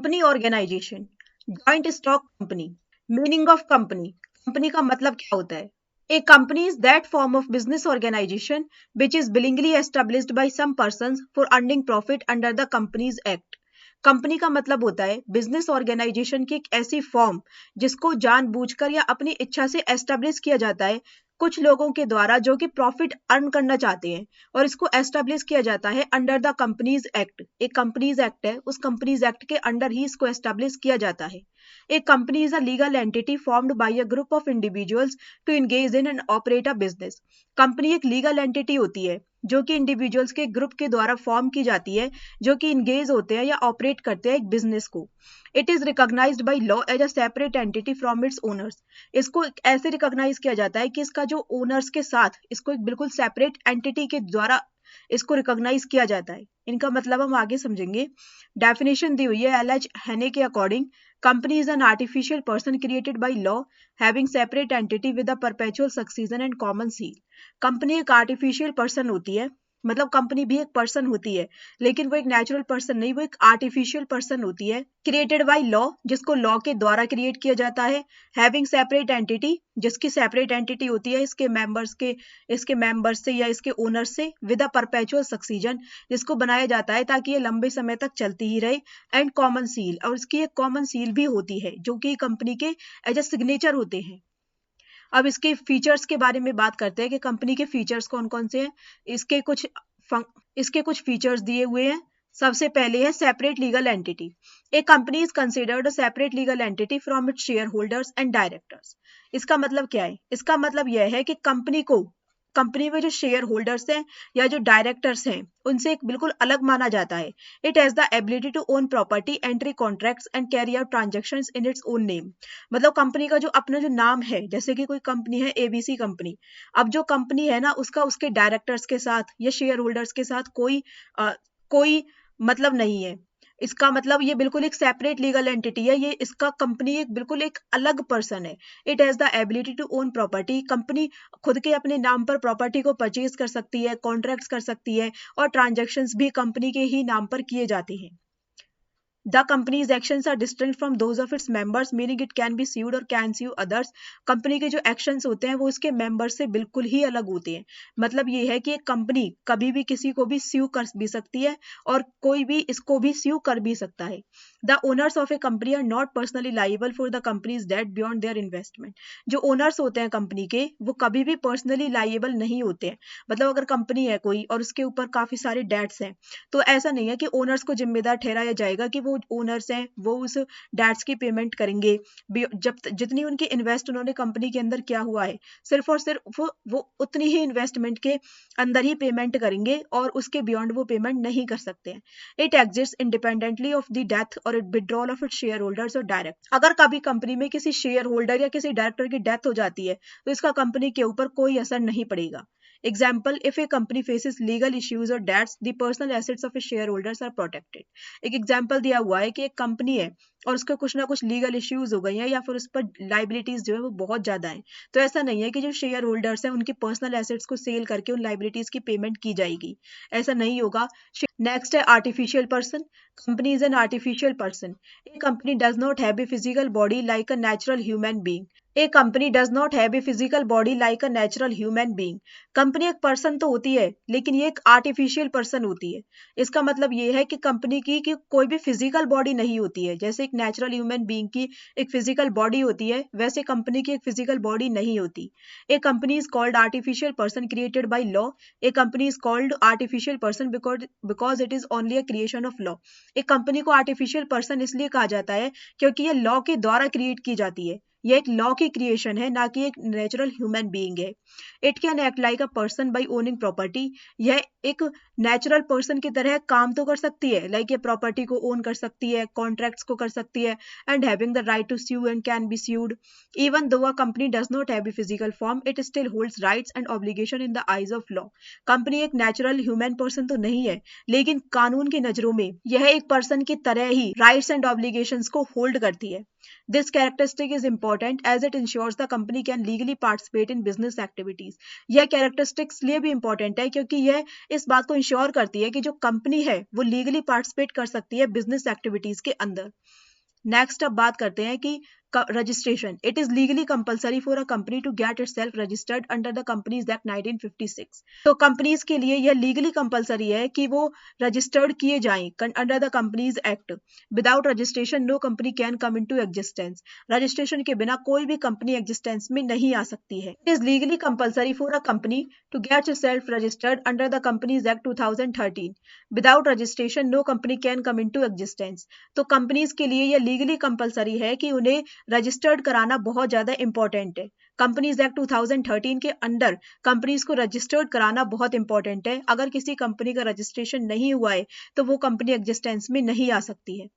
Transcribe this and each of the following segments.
Company organisation, joint stock company, meaning of company, company का मतलब क्या होता है? A company is that form of business organization which is willingly established by some persons for earning profit under the Companies Act. Company का मतलब होता है business organisation की एक ऐसी फॉर्म जिसको जानबूझकर या अपनी इच्छा से एस्टेब्लिश किया जाता है कुछ लोगों के द्वारा जो कि प्रॉफिट अर्न करना चाहते हैं, और इसको एस्टेब्लिश किया जाता है अंडर द कंपनीज एक्ट। एक कंपनीज एक्ट है, उस कंपनीज एक्ट के अंडर ही इसको एस्टेब्लिश किया जाता है। एक company is a legal entity formed by a group of individuals to engage in and operate a business. Company एक लीगल एंटिटी होती है जो कि इंडिविजुअल्स के ग्रुप के द्वारा फॉर्म की जाती है, जो कि इंगेज होते हैं या ऑपरेट करते हैं एक बिजनेस को। It is recognised by law as a separate entity from its owners. इसको ऐसे रिकॉग्नाइज किया जाता है कि इसका जो ओनर्स के साथ इसको एक बिल्कुल सेपरेट एंटिटी के द्वारा इसको रिकॉग्नाइज किया जाता है। इनका मतलब हम आगे समझेंगे। डेफिनेशन दी हुई है एल.एच. हेने के according, company is an artificial person created by law having separate entity with a perpetual succession and common seal. Company एक आर्टिफिशियल पर्सन होती है, मतलब कंपनी भी एक पर्सन होती है, लेकिन वो एक नेचुरल पर्सन नहीं, वो एक आर्टिफिशियल पर्सन होती है, क्रिएटेड बाय लॉ, जिसको लॉ के द्वारा क्रिएट किया जाता है, हैविंग सेपरेट एंटिटी, जिसकी सेपरेट एंटिटी होती है इसके मेंबर्स से या इसके ओनर से, विद अ परपेचुअल सक्सीजन, जिसको बनाया जाता है ताकि ये लंबे समय तक चलती ही रहे, एंड कॉमन सील, और इसकी एक कॉमन सील भी होती है जो कि कंपनी के एज ए सिग्नेचर होते हैं। अब इसके फीचर्स के बारे में बात करते हैं कि कंपनी के फीचर्स कौन कौन से हैं। इसके कुछ फीचर्स दिए हुए हैं। सबसे पहले है separate legal entity. A company is considered a separate legal entity from its share holders and directors. इसका मतलब क्या है? इसका मतलब यह है कि कंपनी में जो शेयर होल्डर्स हैं या जो डायरेक्टर्स हैं उनसे एक बिल्कुल अलग माना जाता है। It has the ability to own property, entry contracts and carry out transactions in its own name. मतलब कंपनी का जो अपना जो नाम है, जैसे कि कोई कंपनी है एबीसी कंपनी, अब जो कंपनी है ना उसका उसके डायरेक्टर्स के साथ या शेयर होल्डर्स के साथ कोई मतलब नहीं है। इसका मतलब ये बिल्कुल एक सेपरेट लीगल एंटिटी है, ये इसका कंपनी एक बिल्कुल एक अलग पर्सन है। It has the ability to own property. Company खुद के अपने नाम पर प्रॉपर्टी को परचेज कर सकती है, कॉन्ट्रैक्ट्स कर सकती है, और ट्रांजैक्शंस भी कंपनी के ही नाम पर किए जाते हैं। The company's actions are distinct from those of its members, meaning it can be sued or can sue others. Company के जो एक्शंस होते हैं वो इसके मेंबर्स से बिल्कुल ही अलग होते हैं। मतलब ये है कि एक कंपनी कभी भी किसी को भी स्यू कर भी सकती है और कोई भी इसको भी स्यू कर भी सकता है। The owners of a company are not personally liable for the company's debt beyond their investment. जो ओनर्स होते हैं कंपनी के वो कभी भी पर्सनली लाइएबल नहीं होते हैं। मतलब अगर कंपनी है कोई और उसके ऊपर काफी सारे डेट्स हैं तो ऐसा नहीं है कि ओनर्स को जिम्मेदार ठहराया जाएगा कि वो ओनर्स हैं वो उस डेट्स की पेमेंट करेंगे। जब जितनी उनकी इन्वेस्ट उन्होंने कंपनी के अंदर किया हुआ है सिर्फ और सिर्फ वो उतनी ही इन्वेस्टमेंट के अंदर ही पेमेंट करेंगे और उसके बियॉन्ड वो पेमेंट नहीं कर सकते हैं। It exist independently of the death और withdrawal of its shareholders और डायरेक्ट। अगर कभी कंपनी में किसी शेयर होल्डर या किसी डायरेक्टर की डेथ हो जाती है तो इसका कंपनी के ऊपर कोई असर नहीं पड़ेगा। Example, if a company faces legal issues or debts, the personal assets of its shareholders are protected. एक एग्जाम्पल दिया हुआ है कि एक कंपनी है और उसके कुछ ना कुछ लीगल इश्यूज हो गई हैं या फिर उस पर लाइबिलिटीज जो है वो बहुत ज्यादा हैं, तो ऐसा नहीं है कि जो शेयर होल्डर्स हैं उनकी पर्सनल एसेट्स को सेल करके उन लाइबिलिटीज की पेमेंट की जाएगी, ऐसा नहीं होगा। नेक्स्ट है artificial person. Company is an artificial person. A company does not have a physical body like a natural human being. A company does not have a physical body like a natural human being. Company एक person तो होती है लेकिन ये एक artificial person होती है। इसका मतलब ये है कि कंपनी की कि कोई भी फिजिकल बॉडी नहीं होती है। जैसे एक नेचुरल ह्यूमन बीइंग की एक फिजिकल बॉडी होती है वैसे कंपनी की एक फिजिकल बॉडी नहीं होती। A company is called artificial person created by law. A company is called artificial person because it is only a creation of law. एक कंपनी को आर्टिफिशियल पर्सन इसलिए कहा जाता है क्योंकि ये लॉ के द्वारा क्रिएट की जाती है। ये एक लॉ की क्रिएशन है, ना कि एक नेचुरल ह्यूमन बीइंग है। It can act like a person by owning property. यह एक नेचुरल पर्सन की तरह काम तो कर सकती है, लाइक ये प्रॉपर्टी को ओन कर सकती है, कॉन्ट्रैक्ट्स को कर सकती है, and having the right to sue and can be sued. Even though a company does not have a physical form, it still holds rights and obligation in the eyes of law. Company एक natural human person तो नहीं है लेकिन कानून की नजरों में यह एक पर्सन की तरह ही राइट्स एंड ऑब्लिगेशंस को होल्ड करती है। This characteristic is important as it ensures the company can legally participate in business activities. Activities. यह कैरेक्टरिस्टिक्स लिए भी इंपॉर्टेंट है क्योंकि यह इस बात को इंश्योर करती है कि जो कंपनी है वो लीगली पार्टिसिपेट कर सकती है बिजनेस एक्टिविटीज के अंदर। नेक्स्ट अब बात करते हैं कि registration. It is legally compulsory for a company to get itself registered under the companies act 1956। तो कंपनीज के लिए यह लीगली कंपलसरी है कि वो रजिस्टर्ड किए जाएं under the companies act. Without registration no company can come into existence. Registration के बिना कोई भी कंपनी एग्जिस्टेंस में नहीं आ सकती है। It is legally compulsory for a company to get itself registered under the companies act 2013। Without registration no company can come into existence. तो कंपनीज के लिए यह लीगली कंपलसरी है कि उन्हें रजिस्टर्ड कराना बहुत ज्यादा इंपॉर्टेंट है। कंपनीज एक्ट 2013 के अंडर कंपनीज को रजिस्टर्ड कराना बहुत इंपॉर्टेंट है। अगर किसी कंपनी का रजिस्ट्रेशन नहीं हुआ है तो वो कंपनी एग्जिस्टेंस में नहीं आ सकती है।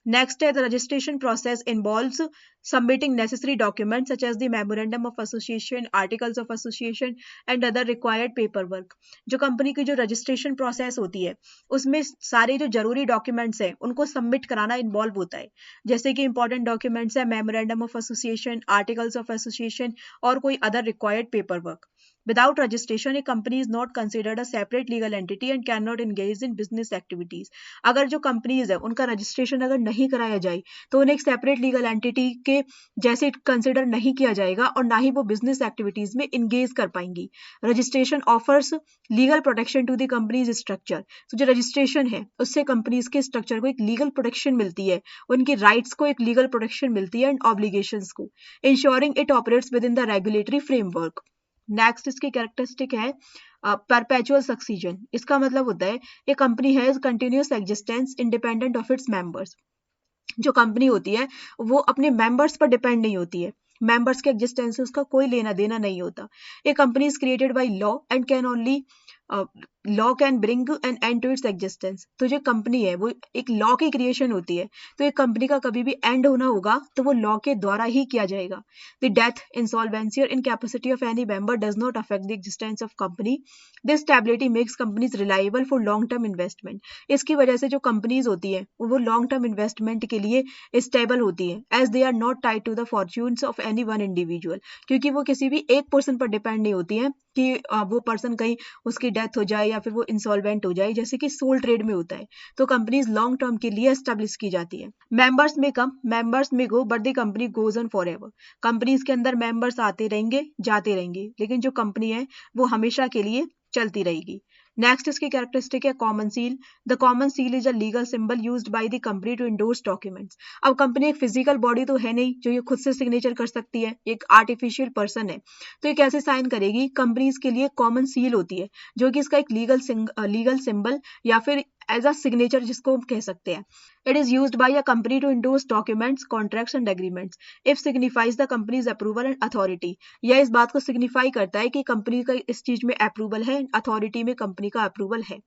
नेक्स्ट है the registration process involves submitting necessary documents such as the memorandum of association, articles of association and other required paper work. जो कंपनी की जो रजिस्ट्रेशन प्रोसेस होती है उसमें सारे जो जरूरी डॉक्यूमेंट्स हैं उनको सबमिट कराना इन्वॉल्व होता है। जैसे कि इंपॉर्टेंट डॉक्यूमेंट्स है memorandum of association, articles of association और कोई other required paper work. Without registration, a company is not considered a separate legal entity and cannot engage in business activities. अगर जो कंपनीज है उनका रजिस्ट्रेशन अगर नहीं कराया जाए तो उन्हें एक सेपरेट लीगल एंटिटी के जैसे कंसिडर नहीं किया जाएगा और ना ही वो बिजनेस एक्टिविटीज में इंगेज कर पाएंगी। Registration offers legal protection to the company's structure. तो जो रजिस्ट्रेशन है उससे कंपनीज के स्ट्रक्चर को एक लीगल प्रोटेक्शन मिलती है, उनकी राइट्स को एक लीगल प्रोटेक्शन मिलती है एंड ऑब्लिगेशंस को, insuring it operates within the regulatory framework. Next इसकी कैरेक्टरिस्टिक है परपेचुअल सक्सीजन। इसका मतलब होता है a company has continuous existence independent of its members. जो कंपनी होती है वो अपने मेंबर्स पर डिपेंड नहीं होती है, मेंबर्स के एग्जिस्टेंस से उसका कोई लेना देना नहीं होता। A company is created by law and can only law can bring an end to its existence. तो जो कंपनी है वो एक लॉ की क्रिएशन होती है, तो एक कंपनी का कभी भी एंड होना होगा तो वो लॉ के द्वारा ही किया जाएगा। द डेथ, इंसॉल्वेंसी और incapacity of any member does not affect the existence of company. This stability makes companies reliable for long term investment. इसकी वजह से जो कंपनीज होती है वो लॉन्ग टर्म इन्वेस्टमेंट के लिए स्टेबल होती है, as they are not tied to the fortunes of any one individual. क्योंकि वो किसी भी एक पर्सन पर डिपेंड नहीं होती है कि वो पर्सन कहीं उसकी डेथ हो जाए या फिर वो इंसॉल्वेंट हो जाए, जैसे कि सोल ट्रेड में होता है। तो कंपनीज लॉन्ग टर्म के लिए एस्टेब्लिश की जाती है। मेंबर्स में come, members may go, but the company goes on forever. Companies के अंदर मेंबर्स आते रहेंगे जाते रहेंगे, लेकिन जो कंपनी है वो हमेशा के लिए चलती रहेगी। नेक्स्ट इसकी कैरेक्टरिस्टिक है common seal. The common seal is a legal symbol used by the company to endorse documents. अब कंपनी एक फिजिकल बॉडी तो है नहीं जो ये खुद से सिग्नेचर कर सकती है, एक आर्टिफिशियल पर्सन है, तो ये कैसे साइन करेगी? कंपनीज के लिए कॉमन सील होती है जो कि इसका एक लीगल सिंबल या फिर एज अ सिग्नेचर जिसको हम कह सकते हैं। It is used by a company to endorse documents, contracts and agreements. If signifies the company's approval and authority. यह इस बात को सिग्निफाई करता है कि कंपनी का इस चीज में अप्रूवल है, अथॉरिटी में कंपनी का अप्रूवल है।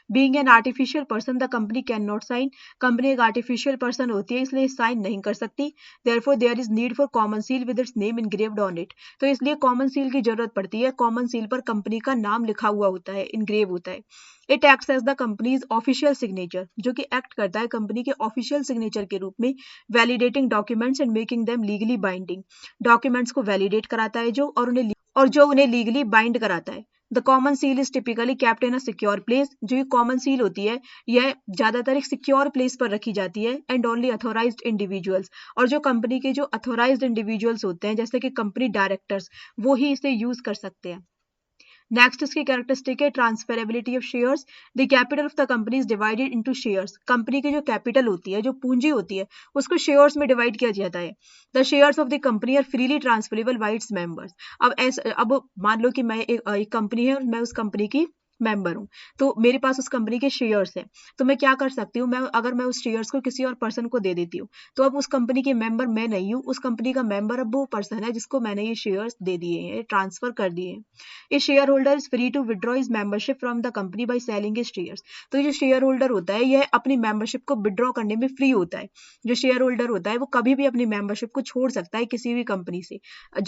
Being an artificial person, the company cannot sign. Company एक आर्टिफिशियल पर्सन होती है इसलिए साइन नहीं कर सकती। Therefore, there is need for common seal with its name engraved on it. तो इसलिए कॉमन सील की जरूरत पड़ती है। कॉमन सील पर कंपनी का नाम लिखा हुआ होता है, इनग्रेव होता है। It acts as the company's official signature, जो कि एक्ट करता है कंपनी के ऑफिशियल सिग्नेचर के रूप में, validating documents and making them legally binding. Documents को वैलिडेट कराता है जो और उन्हें लीगली बाइंड कराता है। The common seal is typically kept in a secure place. जो ये कॉमन सील होती है यह ज्यादातर एक सिक्योर प्लेस पर रखी जाती है एंड ओनली अथोराइज्ड इंडिविजुअल्स। और जो कंपनी के जो अथोराइज्ड इंडिविजुअल्स होते हैं जैसे कि कंपनी डायरेक्टर्स, वो ही इसे यूज कर सकते हैं। नेक्स्ट इसकी कैरेक्टरिस्टिक है transferability of shares. The capital of the company is divided into shares. Company की जो कैपिटल होती है, जो पूंजी होती है, उसको शेयर्स में डिवाइड किया जाता है। The shares of the company are freely transferable by its members. अब मान लो कि मैं एक कंपनी है और मैं उस कंपनी की मेंबर हूँ, तो मेरे पास उस कंपनी के शेयर्स हैं, तो मैं क्या कर सकती हूँ, अगर मैं उस शेयर्स को किसी और पर्सन को दे देती हूँ तो अब उस कंपनी के मेंबर मैं नहीं हूँ, उस कंपनी का मेंबर अब वो पर्सन है जिसको मैंने ये शेयर्स दे दिए हैं, ट्रांसफर कर दिए हैं। A shareholder is free to withdraw his membership from the company by selling his shares. तो जो शेयर होल्डर होता है यह अपनी मेंबरशिप को विड्रॉ करने में फ्री होता है। जो शेयर होल्डर होता है वो कभी भी अपनी मेंबरशिप को छोड़ सकता है किसी भी कंपनी से।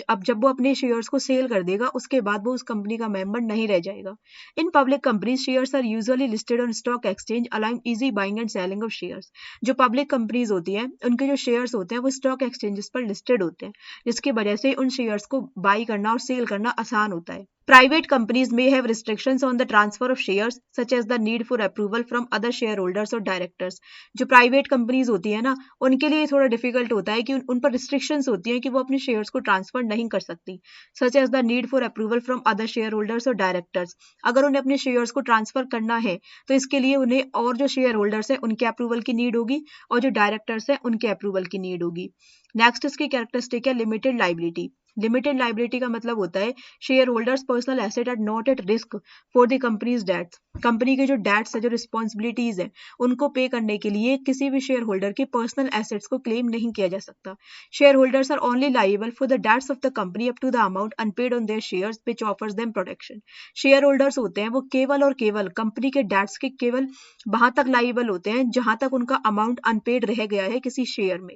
अब जब वो अपने शेयर्स को सेल कर देगा उसके बाद वो उस कंपनी का मेंबर नहीं रह जाएगा। In public companies shares are usually listed on stock exchange allowing easy buying and selling of shares. जो पब्लिक कंपनीज होती हैं उनके जो शेयर्स होते हैं वो स्टॉक एक्सचेंजेस पर लिस्टेड होते हैं, जिसकी वजह से उन शेयर्स को बाई करना और सेल करना आसान होता है। Private companies may have restrictions on the transfer of shares, such as the need for approval from other shareholders or directors. जो प्राइवेट कंपनीज होती है ना, उनके लिए थोड़ा डिफिकल्ट होता है कि उन पर रिस्ट्रिक्शंस होती हैं कि वो अपने शेयर्स को ट्रांसफर नहीं कर सकती, such as the need for approval from other shareholders और डायरेक्टर्स। अगर उन्हें अपने शेयर्स को ट्रांसफर करना है तो इसके लिए उन्हें और जो शेयर होल्डर्स हैं उनके अप्रूवल की नीड होगी और जो डायरेक्टर्स हैं उनके अप्रूवल की नीड होगी। नेक्स्ट इसकी कैरेक्टरिस्टिक है लिमिटेड लाइबिलिटी। लिमिटेड लाइबिलिटी का मतलब होता है shareholders personal asset are not at risk for the company's debts. Company के जो डेट्स है, जो रिस्पॉन्सिबिलिटीज है, उनको पे करने के लिए किसी भी शेयर होल्डर के पर्सनल एसेट्स को क्लेम नहीं किया जा सकता। Shareholders are only liable for the debts of the company up to the amount unpaid on their shares which offers them protection. Shareholders होते हैं वो केवल और केवल कंपनी के डेट्स के केवल वहां तक लाइबल होते हैं जहां तक उनका अमाउंट अनपेड रह गया है किसी शेयर में।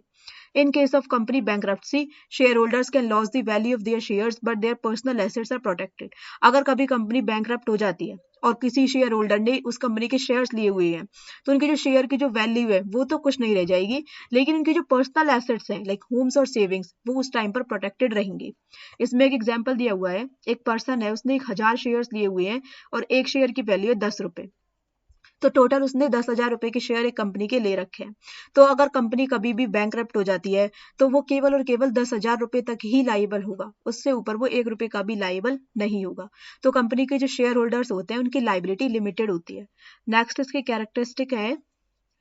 In case of company bankruptcy, shareholders can lose the value of their shares, but their personal assets are protected. अगर कभी कंपनी बैंकरप्ट हो जाती है और किसी शेयर होल्डर ने उस कंपनी के शेयर्स लिए हुए हैं तो उनके जो शेयर की जो वैल्यू है वो तो कुछ नहीं रह जाएगी, लेकिन उनकी जो पर्सनल एसेट्स हैं लाइक होम्स और सेविंग्स वो उस टाइम पर प्रोटेक्टेड रहेंगी। इसमें एक एग्जांपल दिया हुआ है, एक पर्सन है, उसने 1000 शेयर्स लिए हुए हैं और एक शेयर की वैल्यू है 10 रुपए, तो टोटल उसने 10,000 रुपए के शेयर एक कंपनी के ले रखे हैं। तो अगर कंपनी कभी भी बैंकरप्ट हो जाती है तो वो केवल और केवल 10,000 रुपए तक ही लाइबल होगा, उससे ऊपर वो 1 रुपए का भी लाइबल नहीं होगा। तो कंपनी के जो शेयर होल्डर्स होते हैं उनकी लाइबिलिटी लिमिटेड होती है। नेक्स्ट इसकी कैरेक्टरिस्टिक है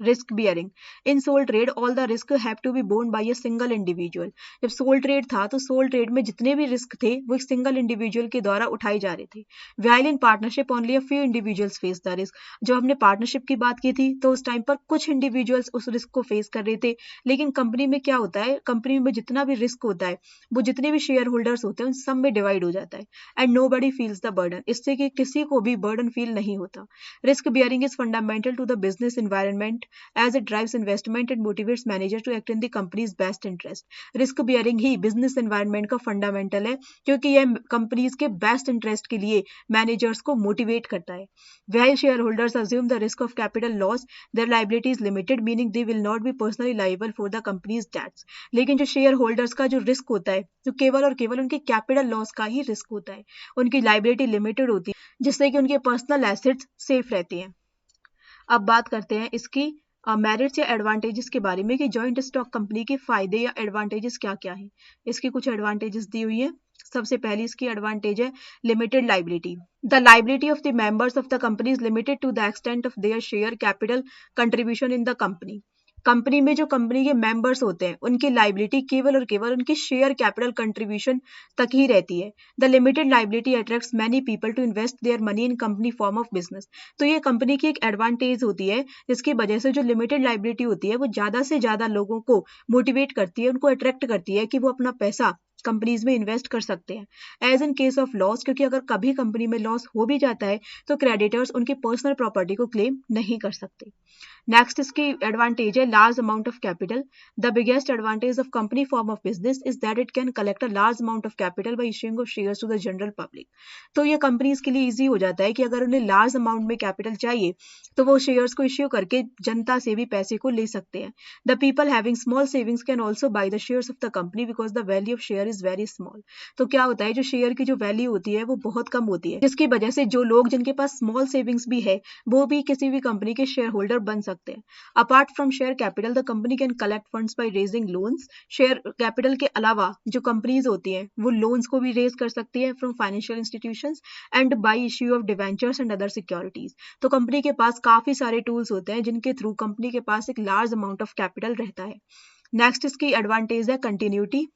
risk bearing. In sole trade all the risk have to be borne by a single individual. जब सोल ट्रेड था तो सोल ट्रेड में जितने भी रिस्क थे वो एक सिंगल इंडिविजुअल के द्वारा उठाए जा रहे थे। While in partnership only a few individuals face the risk. जब हमने पार्टनरशिप की बात की थी तो उस टाइम पर कुछ इंडिविजुअल्स उस रिस्क को फेस कर रहे थे, लेकिन कंपनी में क्या होता है, कंपनी में जितना भी रिस्क होता है वो जितने भी शेयर होल्डर्स होते हैं उन सब में डिवाइड हो जाता है and nobody feels the burden. इससे कि किसी को भी बर्डन फील नहीं होता। Risk bearing is fundamental to the business environment as it drives investment and motivates managers to act in the company's best interest. Risk bearing he business environment का fundamental है क्योंकि यह कंपनीज के best interest के लिए managers को motivate करता है। While shareholders assume the risk of capital loss, their liability is limited, meaning they will not be personally liable for the company's debts. लेकिन जो शेयर होल्डर्स का जो रिस्क होता है तो केवल और केवल उनके कैपिटल लॉस का ही रिस्क होता है, उनकी लाइबिलिटी लिमिटेड होती है जिससे कि उनके पर्सनल एसेट्स सेफ रहती हैं। अब बात करते हैं इसकी मेरिट्स या एडवांटेजेस के बारे में कि जॉइंट स्टॉक कंपनी के फायदे या एडवांटेजेस क्या क्या हैं। इसकी कुछ एडवांटेजेस दी हुई है। सबसे पहली इसकी एडवांटेज है limited liability. The liability of the members of the company is limited to the extent of their share capital contribution in the company. Company में जो कंपनी के मेंबर्स होते हैं उनकी लाइबिलिटी केवल और केवल उनकी शेयर कैपिटल कंट्रीब्यूशन तक ही रहती है। The limited liability attracts many people to invest their money in company form of business. तो ये कंपनी की एक एडवांटेज होती है जिसकी वजह से जो लिमिटेड लाइबिलिटी होती है वो ज्यादा से ज्यादा लोगों को मोटिवेट करती है, उनको अट्रैक्ट करती है कि वो अपना पैसा कंपनीज में इन्वेस्ट कर सकते हैं। As in case of loss, क्योंकि अगर कभी कंपनी में लॉस हो भी जाता है तो क्रेडिटर्स उनकी पर्सनल प्रॉपर्टी को क्लेम नहीं कर सकते। नेक्स्ट इसकी एडवांटेज है large amount of capital. The biggest advantage of company form of business is that it can collect a large amount of capital by issuing of shares to the general public. तो ये companies के लिए easy हो जाता है कि अगर उन्हें लार्ज अमाउंट में कैपिटल चाहिए तो वो शेयर्स को इश्यू करके जनता से भी पैसे को ले सकते हैं। The people having small savings can also by the shares of the company because the value of share is very small. तो क्या होता है, जो शेयर की जो वैल्यू होती है वो बहुत कम होती है, जिसकी वजह से जो लोग जिनके पास स्मॉल सेविंग्स भी है वो भी किसी भी कंपनी के शेयर होल्डर बन सकते हैं। Apart from share capital the company can collect funds by raising loans. Share capital के अलावा जो कंपनीज होती हैं वो लोन्स को भी रेज कर सकती है from financial institutions and bye issue of debentures and other securities. तो कंपनी के पास काफी सारे टूल्स होते हैं जिनके थ्रू कंपनी के पास एक लार्ज अमाउंट ऑफ कैपिटल रहता है। नेक्स्ट इसकी एडवांटेज है continuity.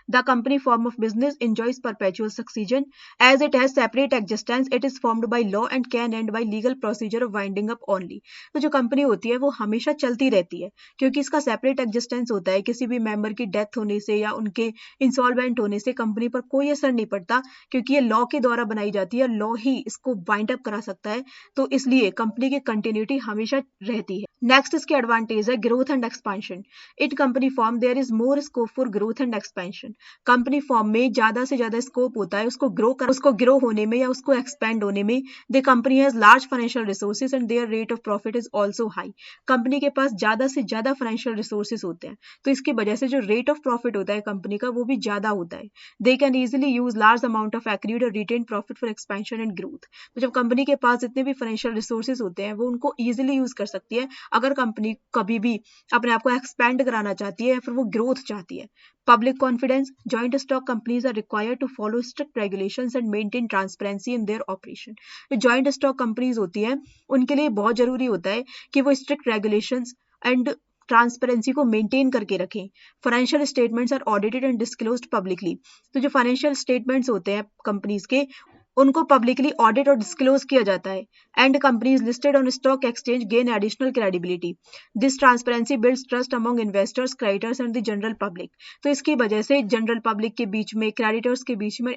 The company form of business enjoys perpetual succession. As it has separate existence, it is formed by law and can end by legal procedure of winding up only. तो जो company होती है वो हमेशा चलती रहती है क्योंकि इसका सेपरेट एग्जिस्टेंस होता है। किसी भी मेंबर की डेथ होने से या उनके इंसॉल्वेंट होने से कंपनी पर कोई असर नहीं पड़ता क्योंकि ये लॉ के द्वारा बनाई जाती है, लॉ ही इसको वाइंड अप करा सकता है। तो इसलिए कंपनी की कंटिन्यूटी हमेशा रहती है। नेक्स्ट इसकी एडवांटेज है growth and expansion. In company form there is more scope for growth and expansion. Company form में ज्यादा से ज्यादा स्कोप होता है उसको ग्रो होने में या उसको एक्सपेंड होने में। The company has large financial resources and there rate of profit is also high. Company के पास ज्यादा से ज्यादा फाइनेंशियल रिसोर्सेज होते हैं, तो इसकी वजह से जो रेट ऑफ प्रॉफिट होता है कंपनी का वो भी ज्यादा होता है। They can easily use large amount of accrued और retain profit for expansion and growth. तो जब कंपनी के पास जितने भी फाइनेंशियल रिसोर्सेज होते हैं वो उनको इजिली यूज कर सकती है अगर कंपनी कभी भी अपने आप को एक्सपेंड कराना चाहती है या फिर वो ग्रोथ चाहती है। Public confidence, joint stock companies are required to follow strict regulations and maintain transparency in their operation. जो जॉइंट स्टॉक कंपनीज होती है उनके लिए बहुत जरूरी होता है कि वो स्ट्रिक्ट रेगुलेशंस एंड ट्रांसपेरेंसी को मेंटेन करके रखें। Financial statements are audited and disclosed publicly. तो जो फाइनेंशियल स्टेटमेंट्स होते हैं कंपनीज के उनको पब्लिकली ऑडिट और डिस्क्लोज किया जाता है। And companies listed on stock exchange gain additional credibility. This transparency builds trust among investors, creditors and the general public. तो इसकी वजह से जनरल पब्लिक के बीच में, क्रेडिटर्स के बीच में,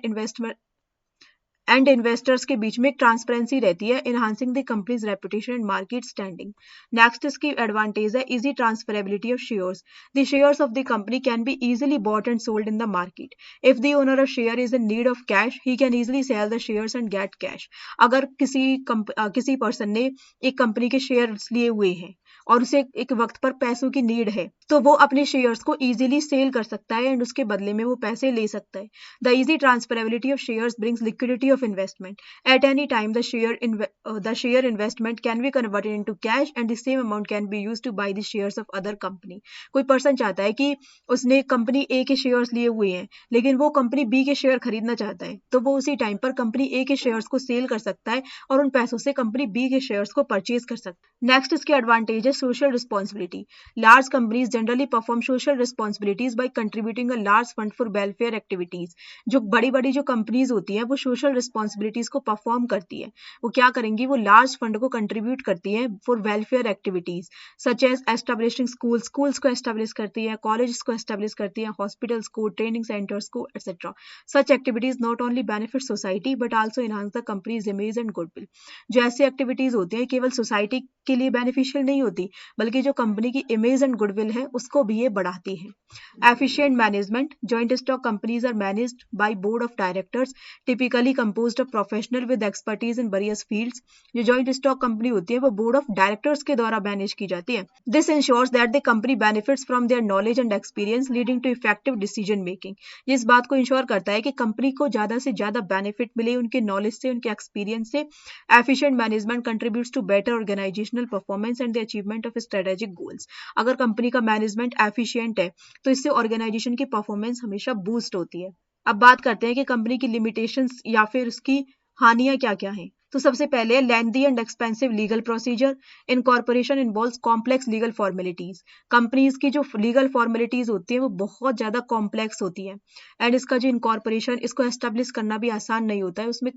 इन्वेस्टर्स के बीच में एक ट्रांसपेरेंसी रहती है, enhancing the company's reputation and market standing. Next इसकी एडवांटेज है easy transferability of shares. The shares of the company can be easily bought and sold in the market. If the owner of share is in need of cash he can easily sell the shares and get cash. अगर किसी person ने एक company के shares लिए हुए हैं और उसे एक वक्त पर पैसों की नीड है तो वो अपने शेयर्स को इजीली सेल कर सकता है एंड उसके बदले में वो पैसे ले सकता है। The easy transferability of shares brings liquidity of investment. At any time the share investment can be converted into cash and the same amount can be used to buy the shares of other company। कोई person चाहता है कि उसने company ए के shares लिए हुए हैं लेकिन वो कंपनी बी के शेयर खरीदना चाहता है तो वो उसी टाइम पर कंपनी ए के शेयर्स को सेल कर सकता है और उन पैसों से कंपनी बी के शेयर्स को परचेज कर सकता है। नेक्स्ट इसकी एडवांटेज है social responsibility. Large companies generally perform social responsibilities bye contributing a large fund for welfare activities. जो बड़ी बड़ी जो कंपनीज होती हैं वो सोशल रिस्पॉन्सिबिलिटीज को परफॉर्म करती है। वो क्या करेंगी, वो लार्ज फंड को कंट्रीब्यूट करती है for welfare activities such as establishing schools को एस्टेब्लिश करती है, कॉलेज को एस्टेब्लिश करती है, हॉस्पिटल्स को, ट्रेनिंग सेंटर्स को etcetera. Such activities not only benefit society but also enhance the company's image and goodwill. जो ऐसी एक्टिविटीज होती है केवल सोसाइटी के लिए बेनिफिशियल नहीं होती बल्कि जो कंपनी की इमेज एंड गुडविल है उसको भी ये बढ़ाती है। Efficient management, joint stock companies are managed by board of directors typically composed of professional with expertise in various fields. जो जॉइंट स्टॉक कंपनी होती है वो बोर्ड ऑफ डायरेक्टर्स के द्वारा मैनेज की जाती है। This ensures that the company benefits from their knowledge and experience leading to effective decision making. ये इस बात को इंश्योर करता है कि कंपनी को ज्यादा से ज्यादा बेनिफिट मिले उनके नॉलेज से, उनके एक्सपीरियंस से। Efficient management contributes to better organisational performance and the achievement of strategic goals. अगर कंपनी का मैनेजमेंट एफिशिएंट है तो इससे ऑर्गेनाइजेशन की परफॉर्मेंस हमेशा बूस्ट होती है। अब बात करते हैं कि कंपनी की लिमिटेशंस या फिर उसकी हानियां क्या क्या हैं। तो सबसे पहले lengthy and expensive legal procedure. Incorporation involves complex legal formalities. Companies की जो लीगल फॉर्मेलिटीज होती हैं वो बहुत ज्यादा कॉम्प्लेक्स होती हैं एंड इसका जो इनकॉर्पोरेशन, इसको एस्टेब्लिश करना भी आसान नहीं होता है। उसमें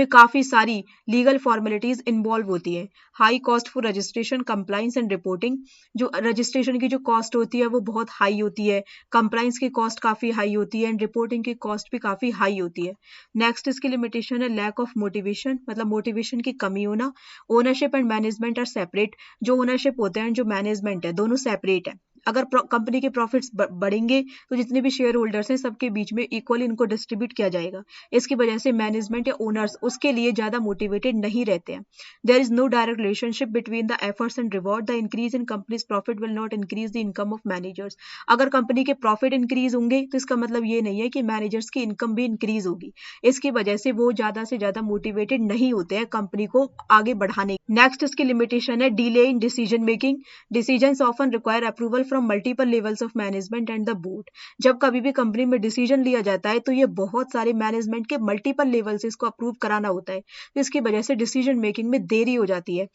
काफी सारी लीगल फॉर्मेलिटीज इन्वॉल्व होती है। High cost for registration, compliance and reporting. जो रजिस्ट्रेशन की जो कॉस्ट होती है वो बहुत हाई होती है, कंप्लाइंस की कॉस्ट काफी हाई होती है एंड रिपोर्टिंग की कॉस्ट भी काफी हाई होती है। नेक्स्ट इसकी लिमिटेशन है लैक ऑफ मोटिवेशन, मतलब मोटिवेशन की कमी होना। Ownership and management are separate. जो ओनरशिप होते हैं, जो मैनेजमेंट है, दोनों सेपरेट है। अगर कंपनी के प्रॉफिट्स बढ़ेंगे तो जितने भी शेयर होल्डर्स हैं सबके बीच में इक्वली इनको डिस्ट्रीब्यूट किया जाएगा। इसकी वजह से मैनेजमेंट या ओनर्स उसके लिए ज्यादा मोटिवेटेड नहीं रहते हैं। There is no direct relationship between the efforts and reward. The increase in company's profit will not increase the income of managers. अगर कंपनी के प्रॉफिट इंक्रीज होंगे तो इसका मतलब ये नहीं है कि मैनेजर्स की इनकम भी इंक्रीज होगी। इसकी वजह से वो ज्यादा से ज्यादा मोटिवेटेड नहीं होते हैं कंपनी को आगे बढ़ाने। नेक्स्ट इसकी लिमिटेशन है delay in decision making. Decisions often require approval from multiple levels of management and the board. जब कभी भी कंपनी में डिसीजन लिया जाता है तो ये बहुत सारे मैनेजमेंट के मल्टीपल लेवल से इसको अप्रूव कराना होता है, तो इसकी वजह से डिसीजन मेकिंग में देरी हो जाती है।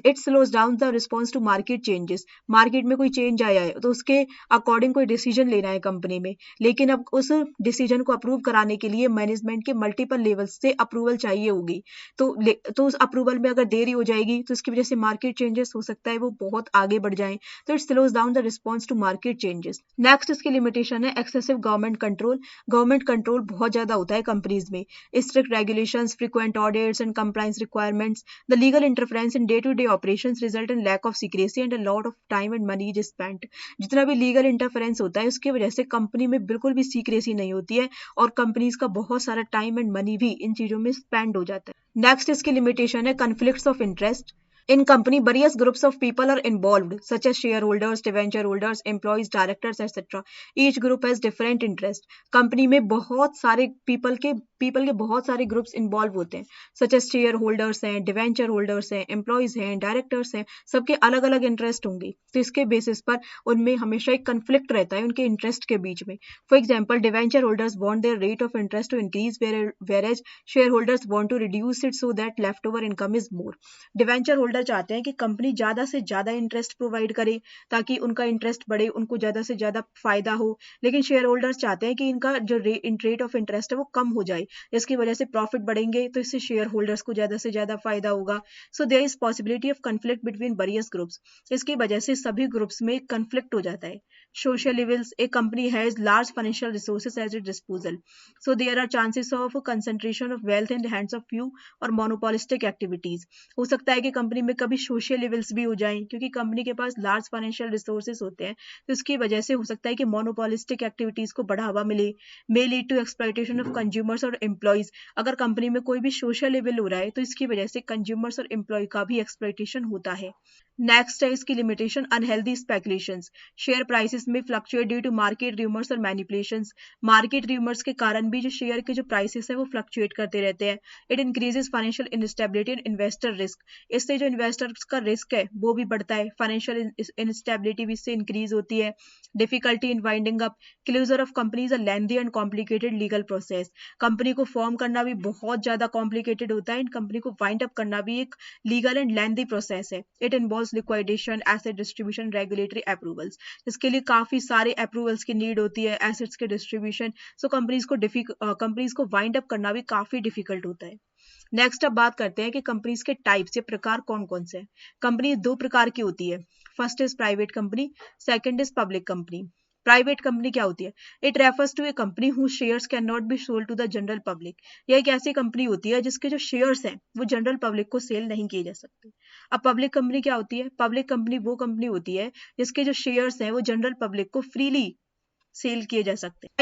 It slows down the response to market changes. Market में कोई चेंज आया है तो उसके अकॉर्डिंग कोई डिसीजन लेना है कंपनी में, लेकिन अब उस डिसीजन को अप्रूव कराने के लिए मैनेजमेंट के मल्टीपल लेवल्स से अप्रूवल चाहिए होगी। तो उस अप्रूवल में अगर देरी हो जाएगी तो इसकी वजह से मार्केट चेंजेस हो सकता है वो बहुत आगे बढ़ जाए, तो it slows down the response to market changes. Next इसकी लिमिटेशन है excessive government control. Government control बहुत ज्यादा होता है कंपनीज में। Strict regulations, frequent audits and compliance requirements, the legal interference in day to day operations result in lack of secrecy and a lot of time and money is spent. जितना भी legal interference होता है उसकी वजह से company में बिल्कुल भी सीक्रेसी नहीं होती है और कंपनीज का बहुत सारा टाइम एंड मनी भी इन चीजों में स्पेंड हो जाता है। नेक्स्ट इसकी लिमिटेशन है conflicts of interest. In company, various groups of people are involved, such as shareholders, debenture holders, employees, directors, etc. Each group has different interest. Company में बहुत सारे people के बहुत सारे ग्रुप्स इन्वॉल्व होते हैं, सच एज शेयर होल्डर्स हैं, debenture holders हैं, एम्प्लॉयज हैं, डायरेक्टर्स हैं, सबके अलग अलग इंटरेस्ट होंगे। तो इसके बेसिस पर उनमें हमेशा एक कंफ्लिक्ट रहता है उनके इंटरेस्ट के बीच में। For example, debenture holders want their rate of interest to increase whereas share holders want to reduce it so that left over income is more. Debenture holder चाहते हैं कि कंपनी ज्यादा से ज्यादा इंटरेस्ट प्रोवाइड करे ताकि उनका इंटरेस्ट बढ़े, उनको ज्यादा से ज्यादा फायदा हो, लेकिन शेयर होल्डर्स चाहते हैं कि इनका जो रेट ऑफ इंटरेस्ट है वो कम हो जाए, इसकी वजह से प्रॉफिट बढ़ेंगे तो इससे शेयर होल्डर्स को ज्यादा से ज्यादा फायदा होगा। So there is possibility of conflict between various groups. इसकी वजह से सभी ग्रुप्स में कन्फ्लिक्ट हो जाता है। Social levels, a company has large financial resources as it disposal, so there are chances of concentration of wealth in the hands of few और monopolistic activities. हो सकता है कि कंपनी में कभी सोशल लेवल्स भी हो जाएं, क्योंकि कंपनी के पास लार्ज फाइनेंशियल रिसोर्सेज होते हैं, तो इसकी वजह से हो सकता है कि मोनोपोलिस्टिक एक्टिविटीज को बढ़ावा मिले, may lead to exploitation of consumers और एम्प्लॉयज। अगर कंपनी में कोई भी सोशल लेवल हो रहा है तो इसकी वजह से कंज्यूमर्स और एम्प्लॉय का भी एक्सप्लॉयटेशन होता है। नेक्स्ट है इसकी limitation unhealthy speculations. Share prices में fluctuate due to market rumours और मैनिपुलेशंस। मार्केट रूमर्स के कारण भी जो शेयर के जो प्राइसेस है वो फ्लक्चुएट करते रहते हैं। It increases financial instability and investor risk. इससे जो इन्वेस्टर्स का रिस्क है वो भी बढ़ता है, फाइनेंशियल इनस्टेबिलिटी भी इससे इंक्रीज होती है। Difficulty in winding up, closure of companies a lengthy and complicated legal process. Company को फॉर्म करना भी बहुत ज्यादा कॉम्प्लिकेटेड होता है एंड कंपनी को वाइंड अप करना भी एक लीगल एंड लेंथी प्रोसेस है। It involves liquidation, asset distribution, regulatory approvals. इसके लिए काफी सारे अप्रूवल्स की नीड होती है, एसेट्स के डिस्ट्रीब्यूशन। सो कंपनीज को वाइंड अप करना भी काफी डिफिकल्ट होता है। नेक्स्ट अब बात करते हैं कि कंपनीज के टाइप्स या प्रकार कौन कौन से हैं। कंपनी दो प्रकार की होती है, first is private company, second is public company. Private company क्या होती है? It refers to a company who shares can not be sold to the general public. यह एक ऐसी कंपनी होती है जिसके जो शेयर्स हैं वो जनरल पब्लिक को सेल नहीं किए जा सकते। अब पब्लिक कंपनी क्या होती है? पब्लिक कंपनी वो कंपनी होती है जिसके जो शेयर्स हैं वो जनरल पब्लिक को फ्रीली सेल किए जा सकते हैं।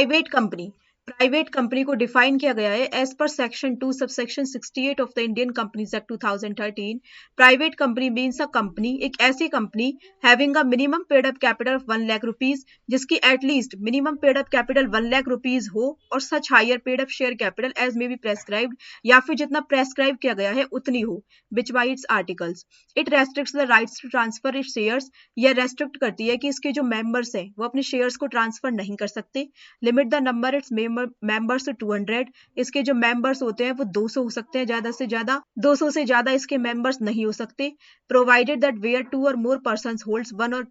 प्राइवेट कंपनी को डिफाइन किया गया है as per section 2 subsection 68 of the Indian companies act 2013। Private company means a company, एक ऐसी company having a minimum paid up capital of 1 lakh rupees, जिसकी at least minimum paid up capital 1 lakh rupees हो और such higher paid up share capital as may be prescribed, या फिर जितना prescribe किया गया है उतनी हो, which by its articles. It restricts the rights to transfer its shares. यह रेस्ट्रिक्ट करती है कि इसके जो मेंबर्स हैं वो अपने शेयर्स को ट्रांसफर नहीं कर सकते। Limit the number its members to 200। इसके जो मेंबर्स होते हैं वो 200 हो सकते हैं, ज्यादा से ज्यादा 200 से ज्यादा इसके मेंबर्स नहीं हो सकते। Provided that where 2 or more persons holds 1 or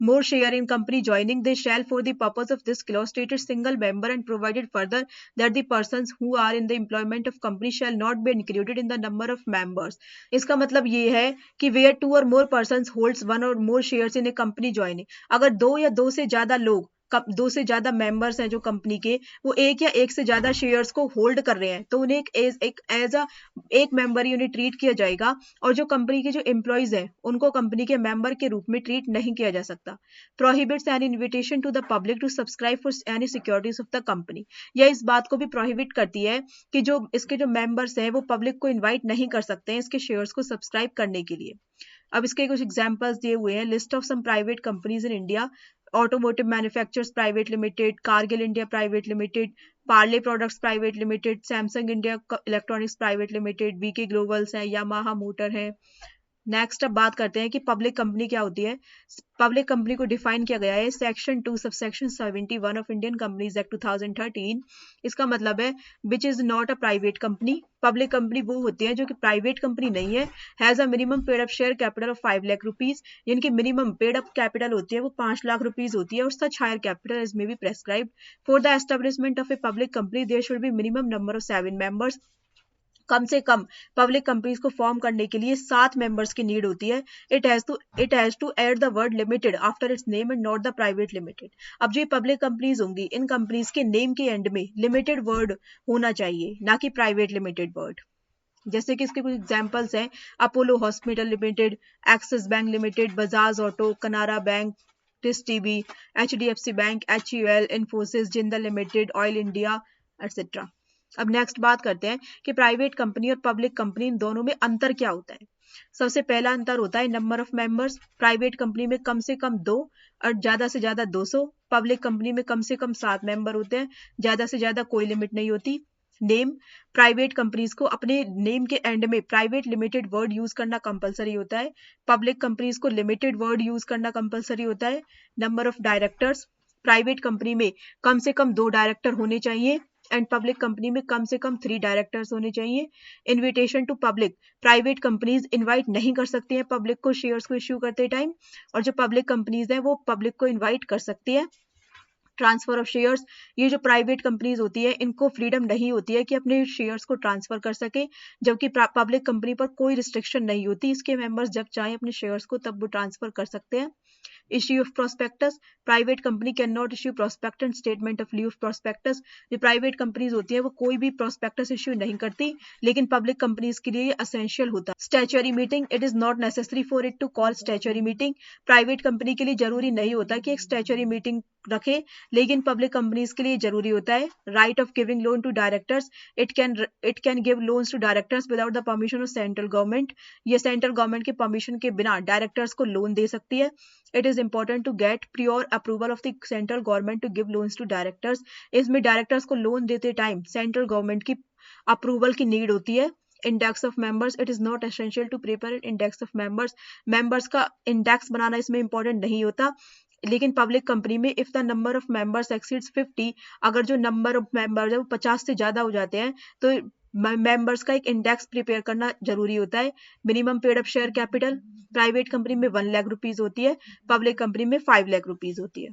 more share in company joining, they shall for the purpose of this clause stated single member, and provided further that the persons who are in the employment of company shall not be included in the number of members। इसका मतलब ये है कि where 2 or more persons holds 1 or more shares in a company joining, अगर 2 या 2 से ज्यादा लोग, 2 से ज्यादा मेंबर्स हैं जो कंपनी के, वो एक या एक से ज्यादा शेयर्स को होल्ड कर रहे हैं, तो उन्हें एक मेंबर ही उन्हें ट्रीट किया जाएगा, और जो कंपनी के जो एम्प्लॉइज हैं उनको कंपनी के मेंबर के रूप में ट्रीट नहीं किया जा सकता। Prohibits any invitation to the public to subscribe for any securities of the company. यह इस बात को भी प्रोहिबिट करती है कि जो इसके जो मेंबर्स हैं वो पब्लिक को इन्वाइट नहीं कर सकते हैं इसके शेयर्स को सब्सक्राइब करने के लिए। अब इसके कुछ एग्जांपल्स दिए हुए हैं। List of some private companies in India: automotive manufacturers private limited, Cargill India private limited, Parle products private limited, Samsung India electronics private limited, VK globals है, यामाहा मोटर है। नेक्स्ट अब बात करते हैं कि पब्लिक कंपनी क्या होती है। पब्लिक कंपनी को डिफाइन किया गया है section 2 subsection 71 of Indian companies act 2013। इसका मतलब है which is not a private company. Public company वो होती है जो कि प्राइवेट कंपनी नहीं है, has a minimum paid up share capital of 5 lakh rupees, जिनकी मिनिमम पेड अप कैपिटल होती है वो 5 लाख रुपीज होती है, और such higher capital is may be prescribed. For the establishment of a public company there should be minimum number of 7 members. कम से कम पब्लिक कंपनीज को फॉर्म करने के लिए 7 मेंबर्स की नीड होती है. It has to add the word limited after its name and not the private limited. अब जो पब्लिक कंपनीज होंगी, इन कंपनीज के नेम के एंड में लिमिटेड वर्ड होना चाहिए, ना कि प्राइवेट लिमिटेड वर्ड. जैसे कि इसके कुछ एग्जांपल्स हैं: Apollo hospital limited, Axis bank limited, Bajaj auto, Canara bank, टिस टीवी, HDFC bank, HUL, Infosys, Jindal limited, oil India etcetera. अब नेक्स्ट बात करते हैं कि प्राइवेट कंपनी और पब्लिक कंपनी इन दोनों में अंतर क्या होता है. सबसे पहला अंतर होता है number of members. Private company में कम से कम 2 और ज्यादा से ज्यादा 200. पब्लिक कंपनी में कम से कम 7 मेंबर होते हैं, ज्यादा से ज्यादा कोई लिमिट नहीं होती. नेम, प्राइवेट कंपनीज को अपने नेम के एंड में प्राइवेट लिमिटेड वर्ड यूज करना कंपलसरी होता है. पब्लिक कंपनीज को लिमिटेड वर्ड यूज करना कंपलसरी होता है. Number of directors, private company में कम से कम 2 डायरेक्टर होने चाहिए एंड पब्लिक कंपनी में कम से कम 3 डायरेक्टर्स होने चाहिए. Invitation to public, private companies invite नहीं कर सकती हैं पब्लिक को शेयर्स को इश्यू करते टाइम, और जो पब्लिक कंपनीज हैं वो पब्लिक को इनवाइट कर सकती है. ट्रांसफर ऑफ शेयर्स, ये जो प्राइवेट कंपनीज होती है इनको फ्रीडम नहीं होती है कि अपने शेयर्स को ट्रांसफर कर सके, जबकि पब्लिक कंपनी पर कोई रिस्ट्रिक्शन नहीं होती. इसके मेंबर्स जब चाहें अपने शेयर्स को तब वो ट्रांसफर कर सकते हैं. Issue of prospectus, private company can not issue prospect and statement of leave of prospectus. जो प्राइवेट कंपनीज होती है वो कोई भी प्रोस्पेक्टस इश्यू नहीं करती, लेकिन पब्लिक कंपनीज के लिए ये असेंशियल होता है. Statutory meeting, it is not necessary for it to call statutory meeting. Private company के लिए जरूरी नहीं होता कि एक स्टैच्यूटरी मीटिंग रखे, लेकिन पब्लिक कंपनीज के लिए जरूरी होता है. Right of giving loan to directors, it can give loans to directors without the permission of central government. ये सेंट्रल गवर्नमेंट के परमिशन के बिना डायरेक्टर्स को लोन दे सकती है. It is important to get prior approval of the central government to give loans to directors. इसमें directors को लोन देते टाइम सेंट्रल गवर्नमेंट की अप्रूवल की नीड होती है. Index of members, it is not essential to prepare an index of members. Members का index बनाना इसमें इंपॉर्टेंट नहीं होता, लेकिन पब्लिक कंपनी में if the number of members exceeds 50, अगर जो नंबर ऑफ मेंबर्स है वो 50 से ज्यादा हो जाते हैं तो मेंबर्स का एक इंडेक्स प्रिपेयर करना जरूरी होता है. Minimum paid up share capital, private company में 1 लाख रुपीज होती है, पब्लिक कंपनी में 5 लाख रुपीज होती है.